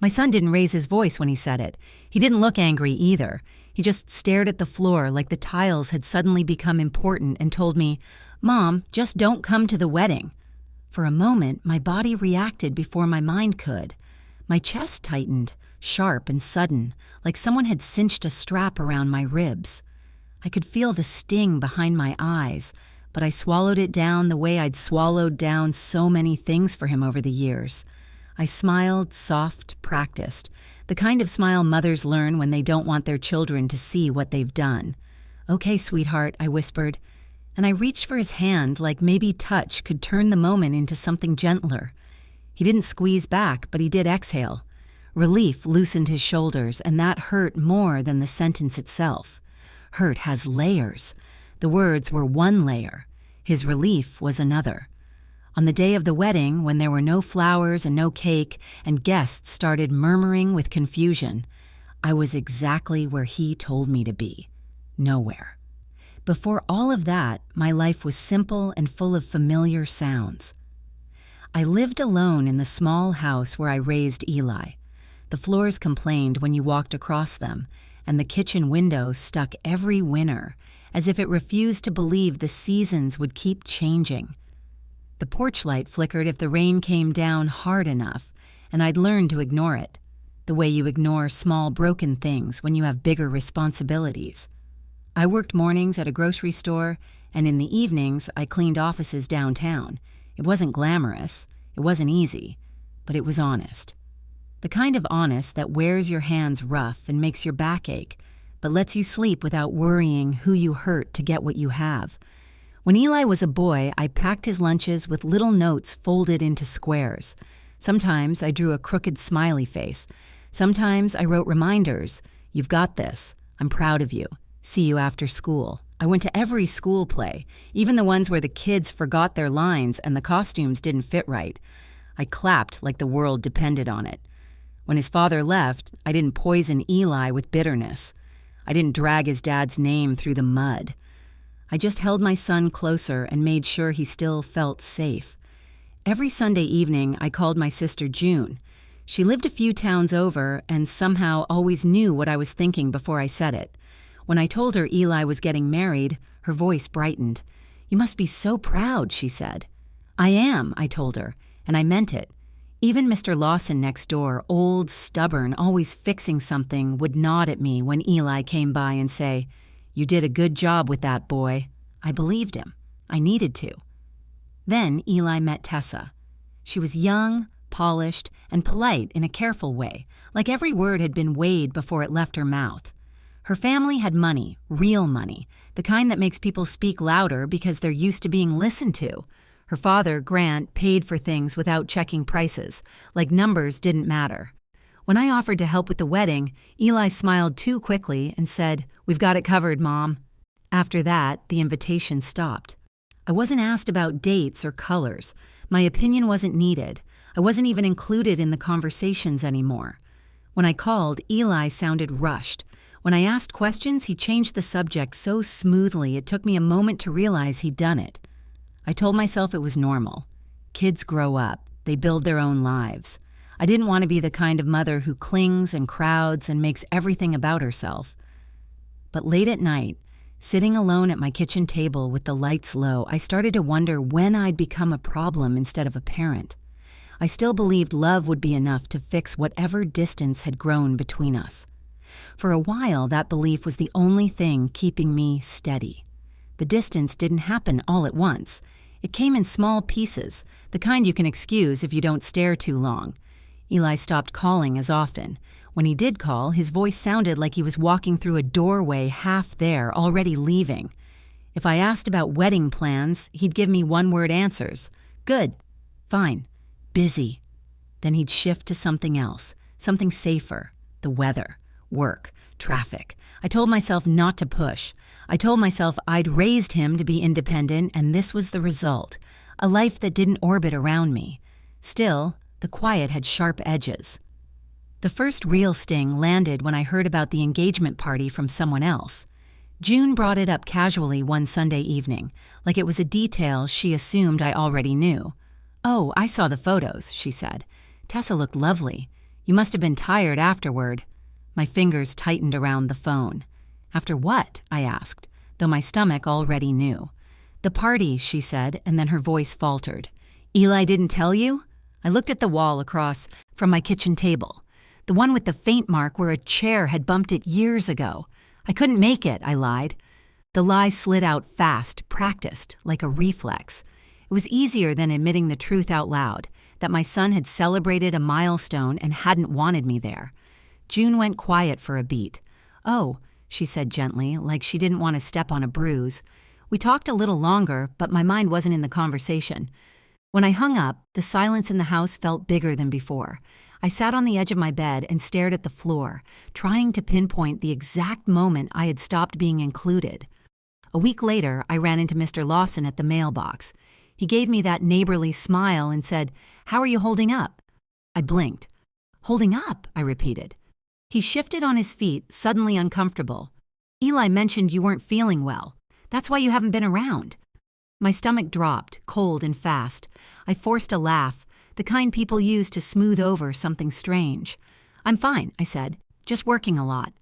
My son didn't raise his voice when he said it. He didn't look angry either. He just stared at the floor like the tiles had suddenly become important and told me, "Mom, just don't come to the wedding." For a moment, my body reacted before my mind could. My chest tightened, sharp and sudden, like someone had cinched a strap around my ribs. I could feel the sting behind my eyes, but I swallowed it down the way I'd swallowed down so many things for him over the years. I smiled, soft, practiced, the kind of smile mothers learn when they don't want their children to see what they've done. "Okay, sweetheart," I whispered, and I reached for his hand like maybe touch could turn the moment into something gentler. He didn't squeeze back, but he did exhale. Relief loosened his shoulders, and that hurt more than the sentence itself. Hurt has layers. The words were one layer. His relief was another. On the day of the wedding, when there were no flowers and no cake, and guests started murmuring with confusion, I was exactly where he told me to be. Nowhere. Before all of that, my life was simple and full of familiar sounds. I lived alone in the small house where I raised Eli. The floors complained when you walked across them, and the kitchen window stuck every winter, as if it refused to believe the seasons would keep changing. The porch light flickered if the rain came down hard enough, and I'd learned to ignore it, the way you ignore small broken things when you have bigger responsibilities. I worked mornings at a grocery store, and in the evenings I cleaned offices downtown. It wasn't glamorous, it wasn't easy, but it was honest. The kind of honest that wears your hands rough and makes your back ache, but lets you sleep without worrying who you hurt to get what you have. When Eli was a boy, I packed his lunches with little notes folded into squares. Sometimes I drew a crooked smiley face. Sometimes I wrote reminders. "You've got this. I'm proud of you. See you after school." I went to every school play, even the ones where the kids forgot their lines and the costumes didn't fit right. I clapped like the world depended on it. When his father left, I didn't poison Eli with bitterness. I didn't drag his dad's name through the mud. I just held my son closer and made sure he still felt safe. Every Sunday evening, I called my sister June. She lived a few towns over and somehow always knew what I was thinking before I said it. When I told her Eli was getting married, her voice brightened. "You must be so proud," she said. "I am," I told her, and I meant it. Even Mr. Lawson next door, old, stubborn, always fixing something, would nod at me when Eli came by and say, "You did a good job with that boy." I believed him. I needed to. Then Eli met Tessa. She was young, polished, and polite in a careful way, like every word had been weighed before it left her mouth. Her family had money, real money, the kind that makes people speak louder because they're used to being listened to. Her father, Grant, paid for things without checking prices, like numbers didn't matter. When I offered to help with the wedding, Eli smiled too quickly and said, "We've got it covered, Mom." After that, the invitation stopped. I wasn't asked about dates or colors. My opinion wasn't needed. I wasn't even included in the conversations anymore. When I called, Eli sounded rushed. When I asked questions, he changed the subject so smoothly it took me a moment to realize he'd done it. I told myself it was normal. Kids grow up. They build their own lives. I didn't want to be the kind of mother who clings and crowds and makes everything about herself. But late at night, sitting alone at my kitchen table with the lights low, I started to wonder when I'd become a problem instead of a parent. I still believed love would be enough to fix whatever distance had grown between us. For a while, that belief was the only thing keeping me steady. The distance didn't happen all at once. It came in small pieces, the kind you can excuse if you don't stare too long. Eli stopped calling as often. When he did call, his voice sounded like he was walking through a doorway half there, already leaving. If I asked about wedding plans, he'd give me one-word answers. Good. Fine. Busy. Then he'd shift to something else, something safer. The weather. Work. Traffic. I told myself not to push. I told myself I'd raised him to be independent, and this was the result. A life that didn't orbit around me. Still, the quiet had sharp edges. The first real sting landed when I heard about the engagement party from someone else. June brought it up casually one Sunday evening, like it was a detail she assumed I already knew. "Oh, I saw the photos," she said. "Tessa looked lovely. You must have been tired afterward. My fingers tightened around the phone. After what? I asked, though my stomach already knew. The party, she said, and then her voice faltered. Eli didn't tell you? I looked at the wall across from my kitchen table, the one with the faint mark where a chair had bumped it years ago. I couldn't make it, I lied. The lie slid out fast, practiced, like a reflex. It was easier than admitting the truth out loud, that my son had celebrated a milestone and hadn't wanted me there. June went quiet for a beat. Oh, she said gently, like she didn't want to step on a bruise. We talked a little longer, but my mind wasn't in the conversation. When I hung up, the silence in the house felt bigger than before. I sat on the edge of my bed and stared at the floor, trying to pinpoint the exact moment I had stopped being included. A week later, I ran into Mr. Lawson at the mailbox. He gave me that neighborly smile and said, "How are you holding up?" I blinked. "Holding up?" I repeated. He shifted on his feet, suddenly uncomfortable. "Eli mentioned you weren't feeling well. That's why you haven't been around." My stomach dropped, cold and fast. I forced a laugh, the kind people use to smooth over something strange. "I'm fine," I said, "just working a lot."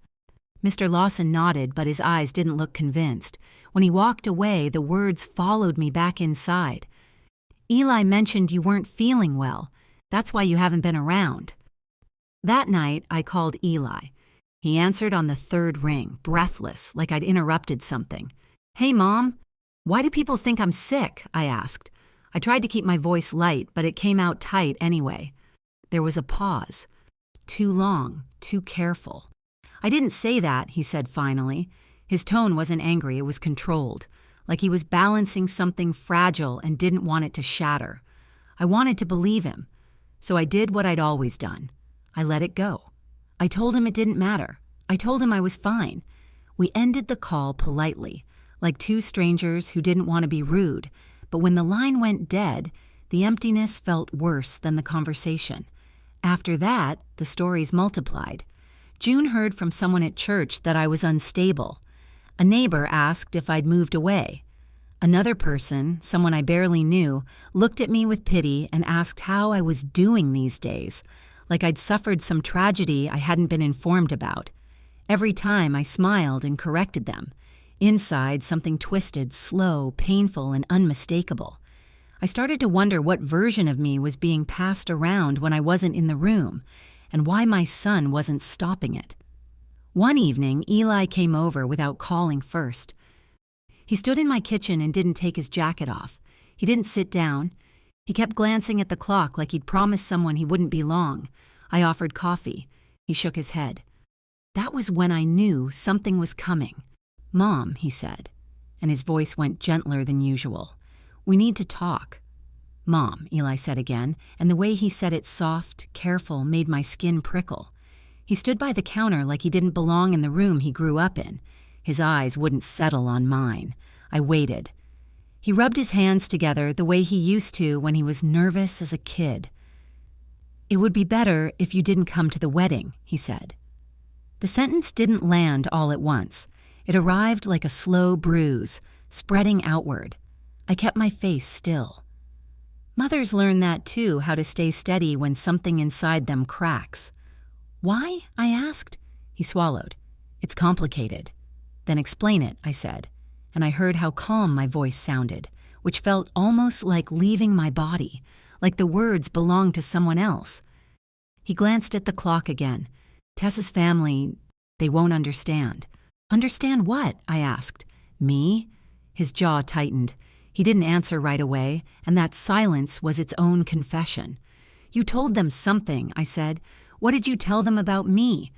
Mr. Lawson nodded, but his eyes didn't look convinced. When he walked away, the words followed me back inside. "Eli mentioned you weren't feeling well. That's why you haven't been around." That night, I called Eli. He answered on the third ring, breathless, like I'd interrupted something. "Hey, Mom. Why do people think I'm sick?" I asked. I tried to keep my voice light, but it came out tight anyway. There was a pause. Too long, too careful. "I didn't say that," he said finally. His tone wasn't angry, it was controlled, like he was balancing something fragile and didn't want it to shatter. I wanted to believe him, so I did what I'd always done. I let it go. I told him it didn't matter. I told him I was fine. We ended the call politely, like two strangers who didn't want to be rude, but when the line went dead, the emptiness felt worse than the conversation. After that, the stories multiplied. June heard from someone at church that I was unstable. A neighbor asked if I'd moved away. Another person, someone I barely knew, looked at me with pity and asked how I was doing these days, like I'd suffered some tragedy I hadn't been informed about. Every time I smiled and corrected them. Inside, something twisted, slow, painful, and unmistakable. I started to wonder what version of me was being passed around when I wasn't in the room, and why my son wasn't stopping it. One evening, Eli came over without calling first. He stood in my kitchen and didn't take his jacket off. He didn't sit down. He kept glancing at the clock like he'd promised someone he wouldn't be long. I offered coffee. He shook his head. That was when I knew something was coming. "Mom," he said, and his voice went gentler than usual. "We need to talk." "Mom," Eli said again, and the way he said it soft, careful, made my skin prickle. He stood by the counter like he didn't belong in the room he grew up in. His eyes wouldn't settle on mine. I waited. He rubbed his hands together the way he used to when he was nervous as a kid. "It would be better if you didn't come to the wedding," he said. The sentence didn't land all at once. It arrived like a slow bruise, spreading outward. I kept my face still. Mothers learn that too, how to stay steady when something inside them cracks. "Why?" I asked. He swallowed. "It's complicated." "Then explain it," I said, and I heard how calm my voice sounded, which felt almost like leaving my body, like the words belonged to someone else. He glanced at the clock again. "Tessa's family, they won't understand." "Understand what?" I asked. "Me?" His jaw tightened. He didn't answer right away, and that silence was its own confession. "You told them something," I said. "What did you tell them about me?"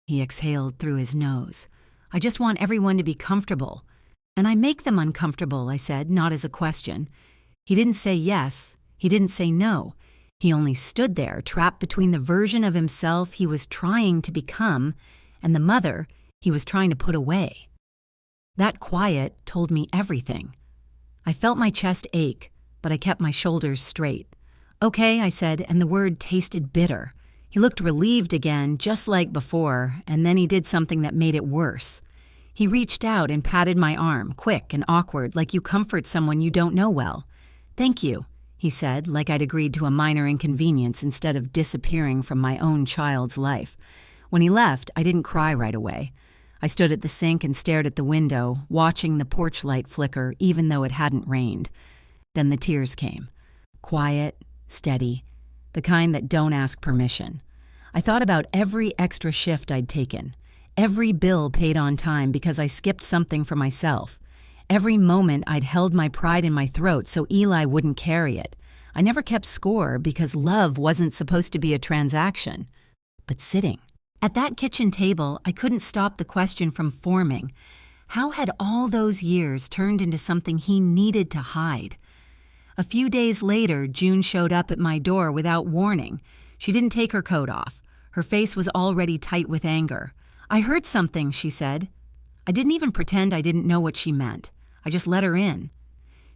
He exhaled through his nose. "I just want everyone to be comfortable." "And I make them uncomfortable," I said, not as a question. He didn't say yes. He didn't say no. He only stood there, trapped between the version of himself he was trying to become and the mother he was trying to put away. That quiet told me everything. I felt my chest ache, but I kept my shoulders straight. "Okay," I said, and the word tasted bitter. He looked relieved again, just like before, and then he did something that made it worse. He reached out and patted my arm, quick and awkward, like you comfort someone you don't know well. "Thank you." he said, like I'd agreed to a minor inconvenience instead of disappearing from my own child's life. When he left, I didn't cry right away. I stood at the sink and stared at the window, watching the porch light flicker even though it hadn't rained. Then the tears came. Quiet, steady, the kind that don't ask permission. I thought about every extra shift I'd taken, every bill paid on time because I skipped something for myself, every moment I'd held my pride in my throat so Eli wouldn't carry it. I never kept score because love wasn't supposed to be a transaction, but sitting. At that kitchen table, I couldn't stop the question from forming. How had all those years turned into something he needed to hide? A few days later, June showed up at my door without warning. She didn't take her coat off. Her face was already tight with anger. "I heard something," she said. I didn't even pretend I didn't know what she meant. I just let her in.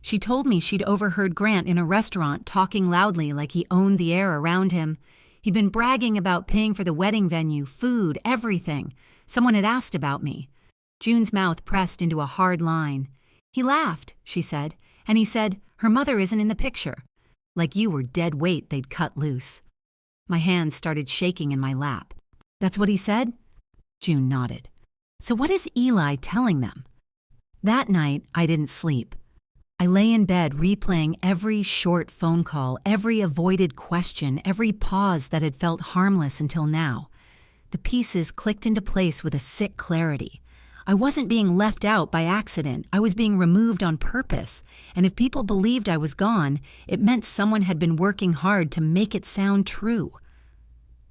She told me she'd overheard Grant in a restaurant talking loudly like he owned the air around him. He'd been bragging about paying for the wedding venue, food, everything. Someone had asked about me. June's mouth pressed into a hard line. "He laughed," she said, "and he said, 'Her mother isn't in the picture.' Like you were dead weight they'd cut loose." My hands started shaking in my lap. "That's what he said?" June nodded. "So what is Eli telling them?" That night, I didn't sleep. I lay in bed replaying every short phone call, every avoided question, every pause that had felt harmless until now. The pieces clicked into place with a sick clarity. I wasn't being left out by accident. I was being removed on purpose. And if people believed I was gone, it meant someone had been working hard to make it sound true.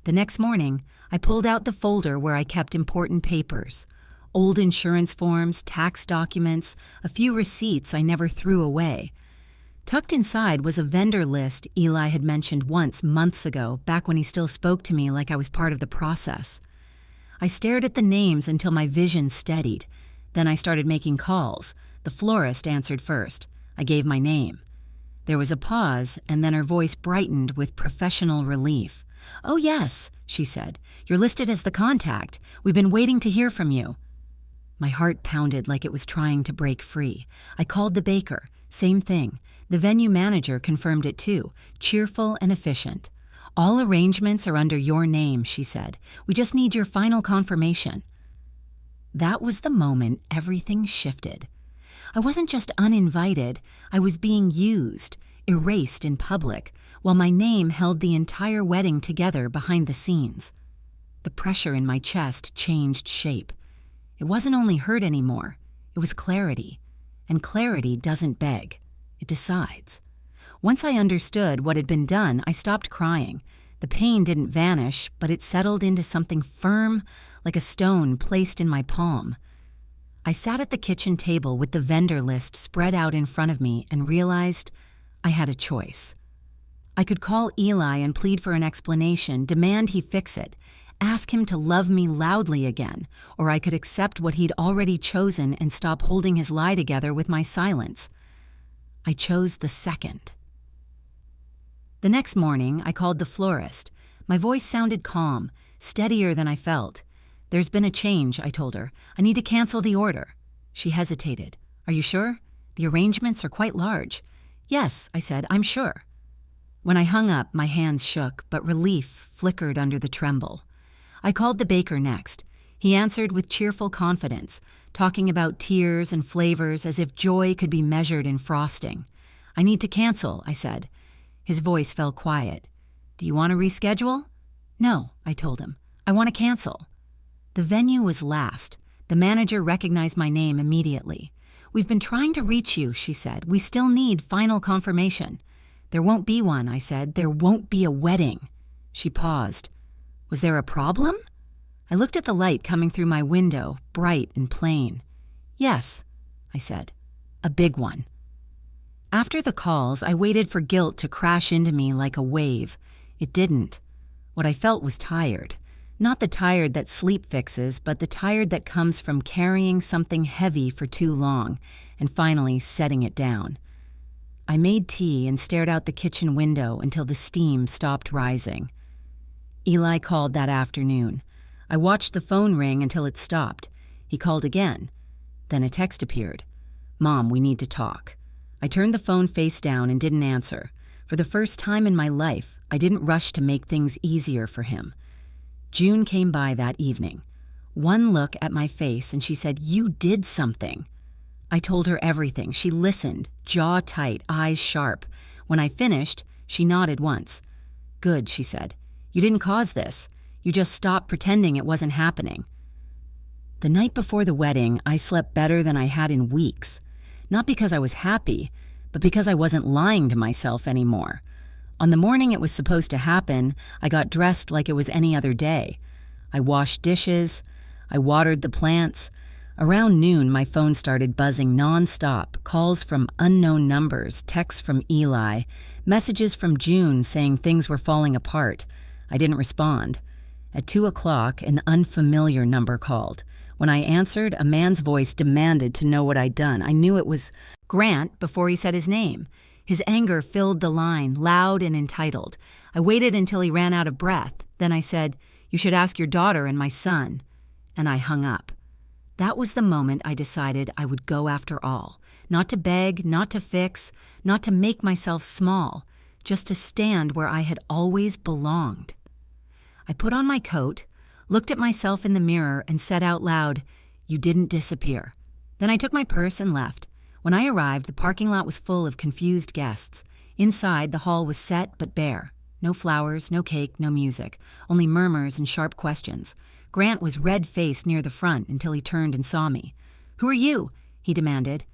The next morning, I pulled out the folder where I kept important papers. Old insurance forms, tax documents, a few receipts I never threw away. Tucked inside was a vendor list Eli had mentioned once months ago, back when he still spoke to me like I was part of the process. I stared at the names until my vision steadied. Then I started making calls. The florist answered first. I gave my name. There was a pause, and then her voice brightened with professional relief. "Oh yes," she said. "You're listed as the contact. We've been waiting to hear from you." My heart pounded like it was trying to break free. I called the baker. Same thing. The venue manager confirmed it too. Cheerful and efficient. "All arrangements are under your name," she said. "We just need your final confirmation." That was the moment everything shifted. I wasn't just uninvited. I was being used, erased in public, while my name held the entire wedding together behind the scenes. The pressure in my chest changed shape. It wasn't only hurt anymore, it was clarity. And clarity doesn't beg, it decides. Once I understood what had been done, I stopped crying. The pain didn't vanish, but it settled into something firm, like a stone placed in my palm. I sat at the kitchen table with the vendor list spread out in front of me and realized I had a choice. I could call Eli and plead for an explanation, demand he fix it, ask him to love me loudly again, or I could accept what he'd already chosen and stop holding his lie together with my silence. I chose the second. The next morning, I called the florist. My voice sounded calm, steadier than I felt. "There's been a change," I told her. "I need to cancel the order." She hesitated. "Are you sure? The arrangements are quite large." "Yes," I said, "I'm sure." When I hung up, my hands shook, but relief flickered under the tremble. I called the baker next. He answered with cheerful confidence, talking about tiers and flavors as if joy could be measured in frosting. "I need to cancel," I said. His voice fell quiet. "Do you want to reschedule?" "No," I told him. "I want to cancel." The venue was last. The manager recognized my name immediately. "We've been trying to reach you," she said. "We still need final confirmation." "There won't be one," I said. "There won't be a wedding." She paused. Was there a problem? I looked at the light coming through my window, bright and plain. "Yes," I said. "A big one." After the calls, I waited for guilt to crash into me like a wave. It didn't. What I felt was tired. Not the tired that sleep fixes, but the tired that comes from carrying something heavy for too long and finally setting it down. I made tea and stared out the kitchen window until the steam stopped rising. Eli called that afternoon. I watched the phone ring until it stopped. He called again. Then a text appeared. "Mom, we need to talk." I turned the phone face down and didn't answer. For the first time in my life, I didn't rush to make things easier for him. June came by that evening. One look at my face and she said, "You did something." I told her everything. She listened, jaw tight, eyes sharp. When I finished, she nodded once. "Good," she said. "You didn't cause this. You just stopped pretending it wasn't happening." The night before the wedding, I slept better than I had in weeks. Not because I was happy, but because I wasn't lying to myself anymore. On the morning it was supposed to happen, I got dressed like it was any other day. I washed dishes. I watered the plants. Around noon, my phone started buzzing nonstop, calls from unknown numbers, texts from Eli, messages from June saying things were falling apart. I didn't respond. At 2 o'clock, an unfamiliar number called. When I answered, a man's voice demanded to know what I'd done. I knew it was Grant before he said his name. His anger filled the line, loud and entitled. I waited until he ran out of breath. Then I said, "You should ask your daughter and my son." And I hung up. That was the moment I decided I would go after all. Not to beg, not to fix, not to make myself small, just to stand where I had always belonged. I put on my coat, looked at myself in the mirror, and said out loud, "You didn't disappear." Then I took my purse and left. When I arrived, the parking lot was full of confused guests. Inside, the hall was set but bare. No flowers, no cake, no music, only murmurs and sharp questions. Grant was red-faced near the front until he turned and saw me. "Who are you?" he demanded.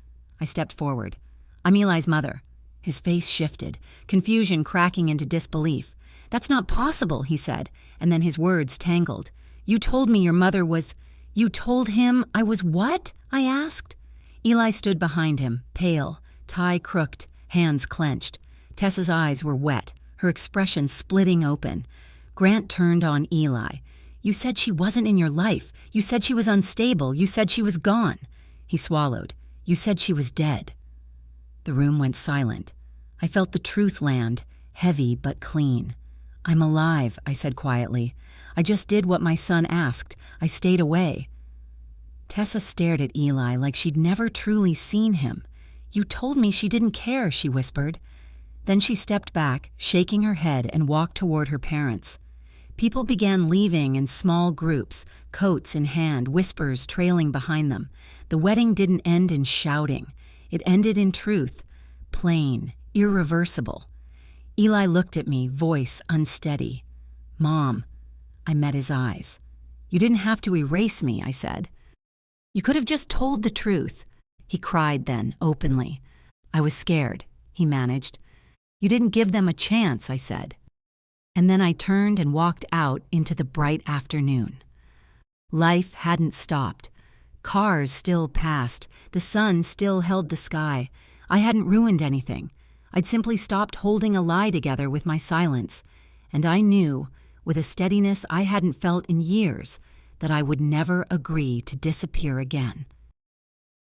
I stepped forward. "I'm Eli's mother." His face shifted, confusion cracking into disbelief. "That's not possible," he said, and then his words tangled. "You told me your mother was—" "You told him I was what?" I asked. Eli stood behind him, pale, tie crooked, hands clenched. Tessa's eyes were wet, her expression splitting open. Grant turned on Eli. "You said she wasn't in your life. You said she was unstable. You said she was gone." He swallowed. "You said she was dead." The room went silent. I felt the truth land, heavy but clean. "I'm alive," I said quietly. "I just did what my son asked. I stayed away." Tessa stared at Eli like she'd never truly seen him. "You told me she didn't care," she whispered. Then she stepped back, shaking her head, and walked toward her parents. People began leaving in small groups, coats in hand, whispers trailing behind them. The wedding didn't end in shouting. It ended in truth, plain, irreversible. Eli looked at me, voice unsteady. "Mom." I met his eyes. "You didn't have to erase me," I said. "You could have just told the truth." He cried then, openly. "I was scared," he managed. "You didn't give them a chance," I said. And then I turned and walked out into the bright afternoon. Life hadn't stopped. Cars still passed. The sun still held the sky. I hadn't ruined anything. I'd simply stopped holding a lie together with my silence. And I knew, with a steadiness I hadn't felt in years, that I would never agree to disappear again.